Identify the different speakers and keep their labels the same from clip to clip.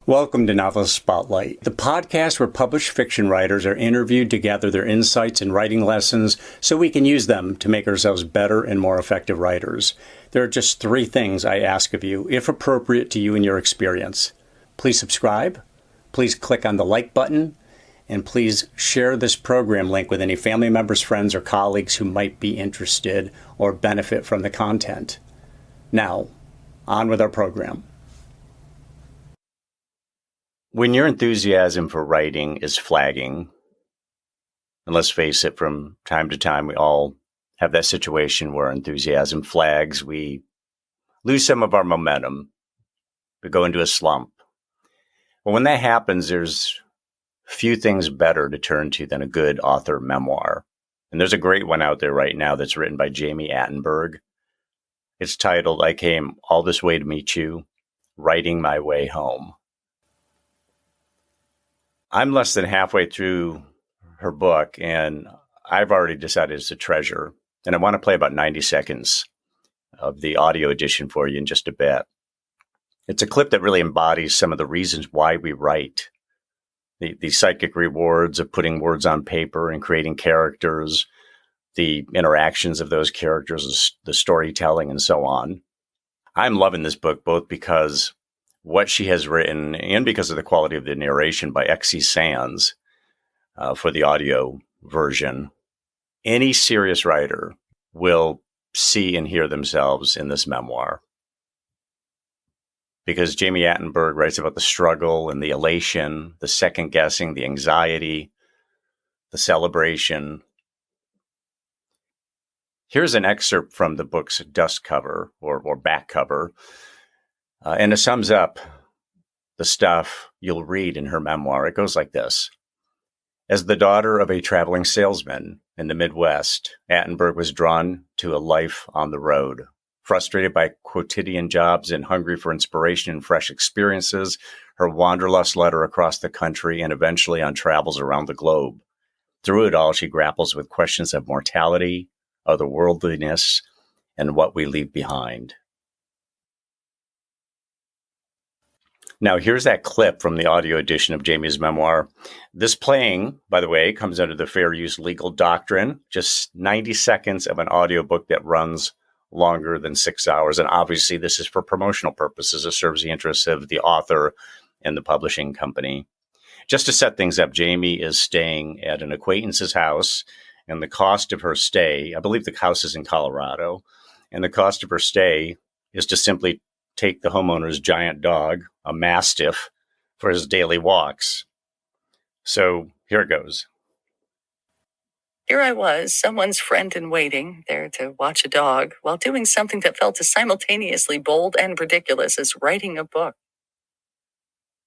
Speaker 1: Welcome to Novelist Spotlight, the podcast where published fiction writers are interviewed to gather their insights and writing lessons so we can use them to make ourselves better and more effective writers. There are just 3 things I ask of you, if appropriate to you and your experience. Please subscribe, please click on the like button, and please share this program link with any family members, friends, or colleagues who might be interested or benefit from the content. Now, on with our program. When your enthusiasm for writing is flagging, and let's face it, from time to time, we all have that situation where enthusiasm flags. We lose some of our momentum. We go into a slump. Well, when that happens, there's few things better to turn to than a good author memoir. And there's a great one out there right now that's written by Jami Attenberg. It's titled, "I Came All This Way to Meet You, Writing My Way Home." I'm less than halfway through her book, and I've already decided it's a treasure. And I want to play about 90 seconds of the audio edition for you in just a bit. It's a clip that really embodies some of the reasons why we write. The psychic rewards of putting words on paper and creating characters, the interactions of those characters, the storytelling, and so on. I'm loving this book both because what she has written and because of the quality of the narration by X.C. Sands for the audio version. Any serious writer will see and hear themselves in this memoir. Because Jami Attenberg writes about the struggle and the elation, the second guessing, the anxiety, the celebration. Here's an excerpt from the book's dust cover or back cover. And it sums up the stuff you'll read in her memoir. It goes like this. As the daughter of a traveling salesman in the Midwest, Attenberg was drawn to a life on the road. Frustrated by quotidian jobs and hungry for inspiration and fresh experiences, her wanderlust led her across the country and eventually on travels around the globe. Through it all, she grapples with questions of mortality, otherworldliness, and what we leave behind. Now, here's that clip from the audio edition of Jami's memoir. This playing, by the way, comes under the fair use legal doctrine, just 90 seconds of an audiobook that runs longer than 6 hours. And obviously, this is for promotional purposes. It serves the interests of the author and the publishing company. Just to set things up, Jami is staying at an acquaintance's house, and the cost of her stay, I believe the house is in Colorado, and the cost of her stay is to simply take the homeowner's giant dog, a mastiff, for his daily walks. So here it goes.
Speaker 2: Here I was, someone's friend in waiting, there to watch a dog, while doing something that felt as simultaneously bold and ridiculous as writing a book.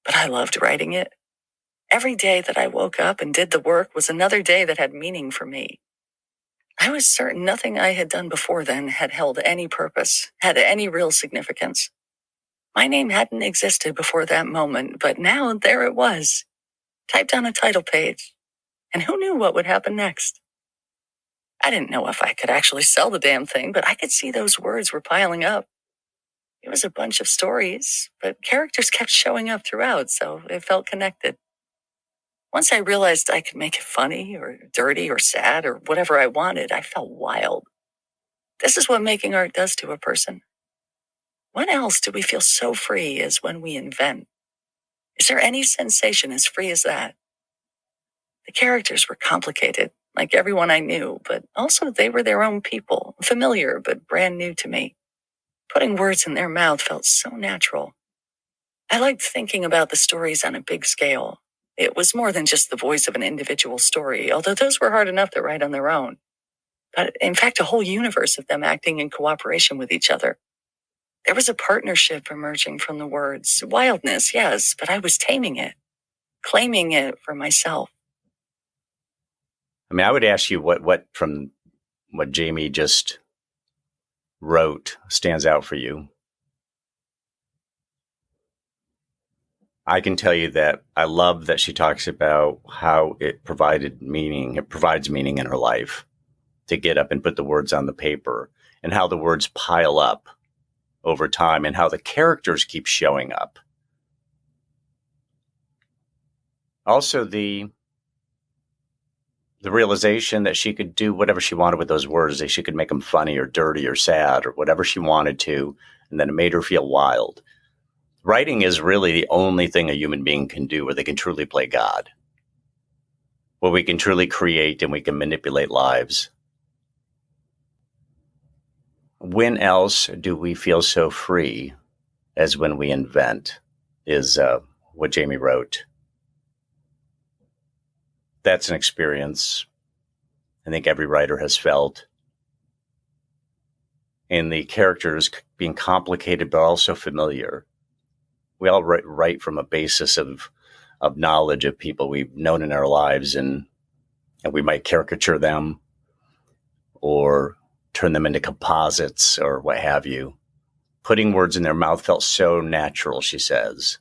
Speaker 2: But I loved writing it. Every day that I woke up and did the work was another day that had meaning for me. I was certain nothing I had done before then had held any purpose, had any real significance. My name hadn't existed before that moment, but now there it was, typed on a title page. And who knew what would happen next? I didn't know if I could actually sell the damn thing, but I could see those words were piling up. It was a bunch of stories, but characters kept showing up throughout, so it felt connected. Once I realized I could make it funny or dirty or sad or whatever I wanted, I felt wild. This is what making art does to a person. When else do we feel so free as when we invent? Is there any sensation as free as that? The characters were complicated, like everyone I knew, but also they were their own people, familiar but brand new to me. Putting words in their mouth felt so natural. I liked thinking about the stories on a big scale. It was more than just the voice of an individual story, although those were hard enough to write on their own. But in fact, a whole universe of them acting in cooperation with each other. There was a partnership emerging from the words. Wildness, yes, but I was taming it, claiming it for myself.
Speaker 1: I mean, I would ask you what from what Jami just wrote stands out for you. I can tell you that I love that she talks about how it provided meaning. It provides meaning in her life to get up and put the words on the paper, and how the words pile up over time and how the characters keep showing up. Also the realization that she could do whatever she wanted with those words. That she could make them funny or dirty or sad or whatever she wanted to, and then it made her feel wild. Writing is really the only thing a human being can do where they can truly play God, where we can truly create and we can manipulate lives. When else do we feel so free as when we invent, is what Jami wrote. That's an experience I think every writer has felt. And the characters being complicated but also familiar. We all write from a basis of knowledge of people we've known in our lives, and we might caricature them or turn them into composites or what have you. Putting words in their mouth felt so natural, she says,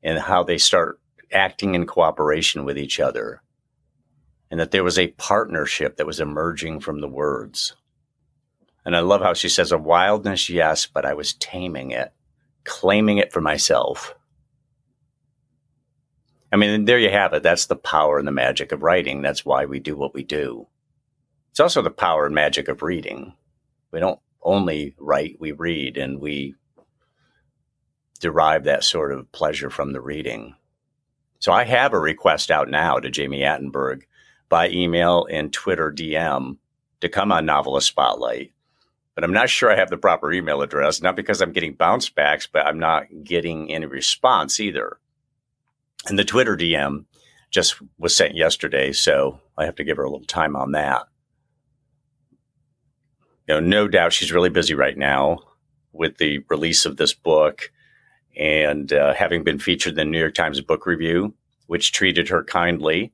Speaker 1: and how they start acting in cooperation with each other, and that there was a partnership that was emerging from the words. And I love how she says, a wildness, yes, but I was taming it, claiming it for myself. I mean, there you have it. That's the power and the magic of writing. That's why we do what we do. It's also the power and magic of reading. We don't only write, we read, and we derive that sort of pleasure from the reading. So I have a request out now to Jami Attenberg by email and Twitter DM to come on Novelist Spotlight. But I'm not sure I have the proper email address, not because I'm getting bounce backs, but I'm not getting any response either. And the Twitter DM just was sent yesterday, so I have to give her a little time on that. You know, no doubt she's really busy right now with the release of this book and having been featured in the New York Times Book Review, which treated her kindly.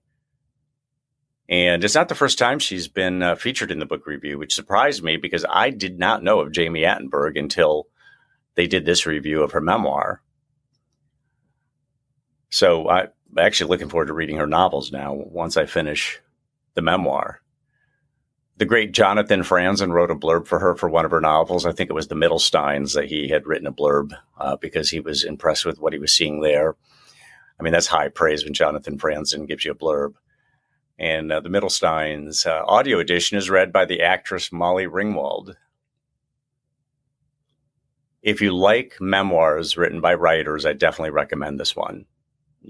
Speaker 1: And it's not the first time she's been featured in the book review, which surprised me because I did not know of Jami Attenberg until they did this review of her memoir. So I'm actually looking forward to reading her novels now once I finish the memoir. The great Jonathan Franzen wrote a blurb for her for one of her novels. I think it was The Middlesteins that he had written a blurb because he was impressed with what he was seeing there. I mean, that's high praise when Jonathan Franzen gives you a blurb. And The Middlesteins audio edition is read by the actress Molly Ringwald. If you like memoirs written by writers, I definitely recommend this one.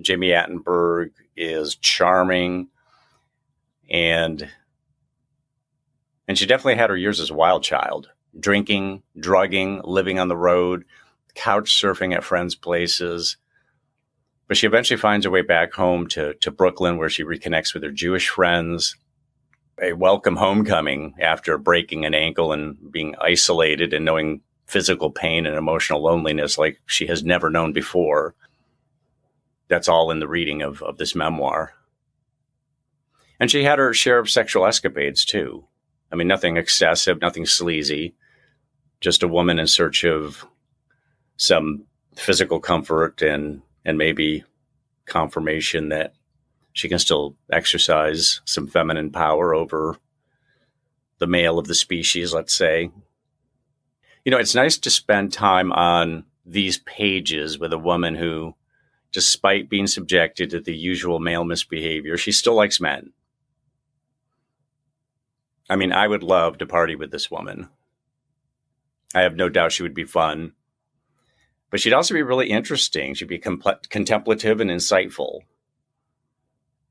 Speaker 1: Jami Attenberg is charming, and she definitely had her years as a wild child, drinking, drugging, living on the road, couch surfing at friends' places. But she eventually finds her way back home to Brooklyn, where she reconnects with her Jewish friends. A welcome homecoming after breaking an ankle and being isolated and knowing physical pain and emotional loneliness like she has never known before. That's all in the reading of this memoir. And she had her share of sexual escapades, too. I mean, nothing excessive, nothing sleazy. Just a woman in search of some physical comfort and maybe confirmation that she can still exercise some feminine power over the male of the species, let's say. You know, it's nice to spend time on these pages with a woman who, despite being subjected to the usual male misbehavior, she still likes men. I mean, I would love to party with this woman. I have no doubt she would be fun. But she'd also be really interesting. She'd be contemplative and insightful.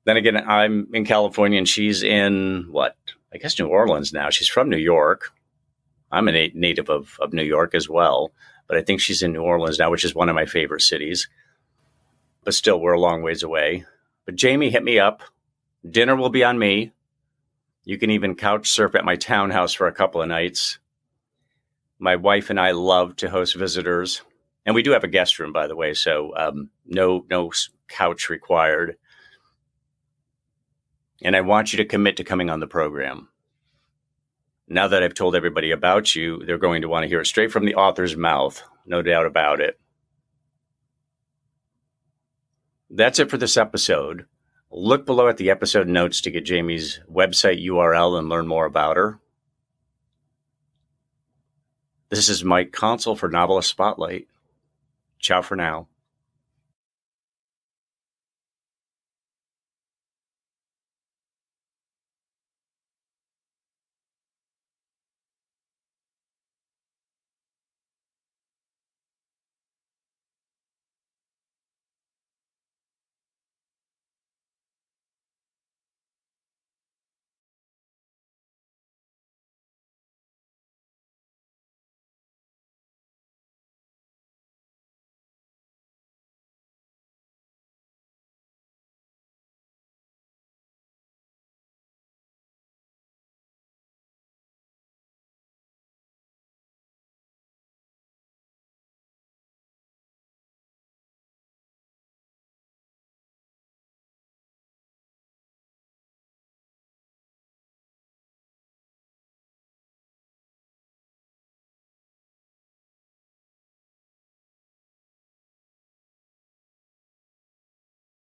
Speaker 1: Then again, I'm in California and she's in, New Orleans now. She's from New York. I'm a native of New York as well. But I think she's in New Orleans now, which is one of my favorite cities. But still, we're a long ways away. But Jami, hit me up. Dinner will be on me. You can even couch surf at my townhouse for a couple of nights. My wife and I love to host visitors. And we do have a guest room, by the way, so no couch required. And I want you to commit to coming on the program. Now that I've told everybody about you, they're going to want to hear it straight from the author's mouth. No doubt about it. That's it for this episode. Look below at the episode notes to get Jami's website URL and learn more about her. This is Mike Consul for Novelist Spotlight. Ciao for now.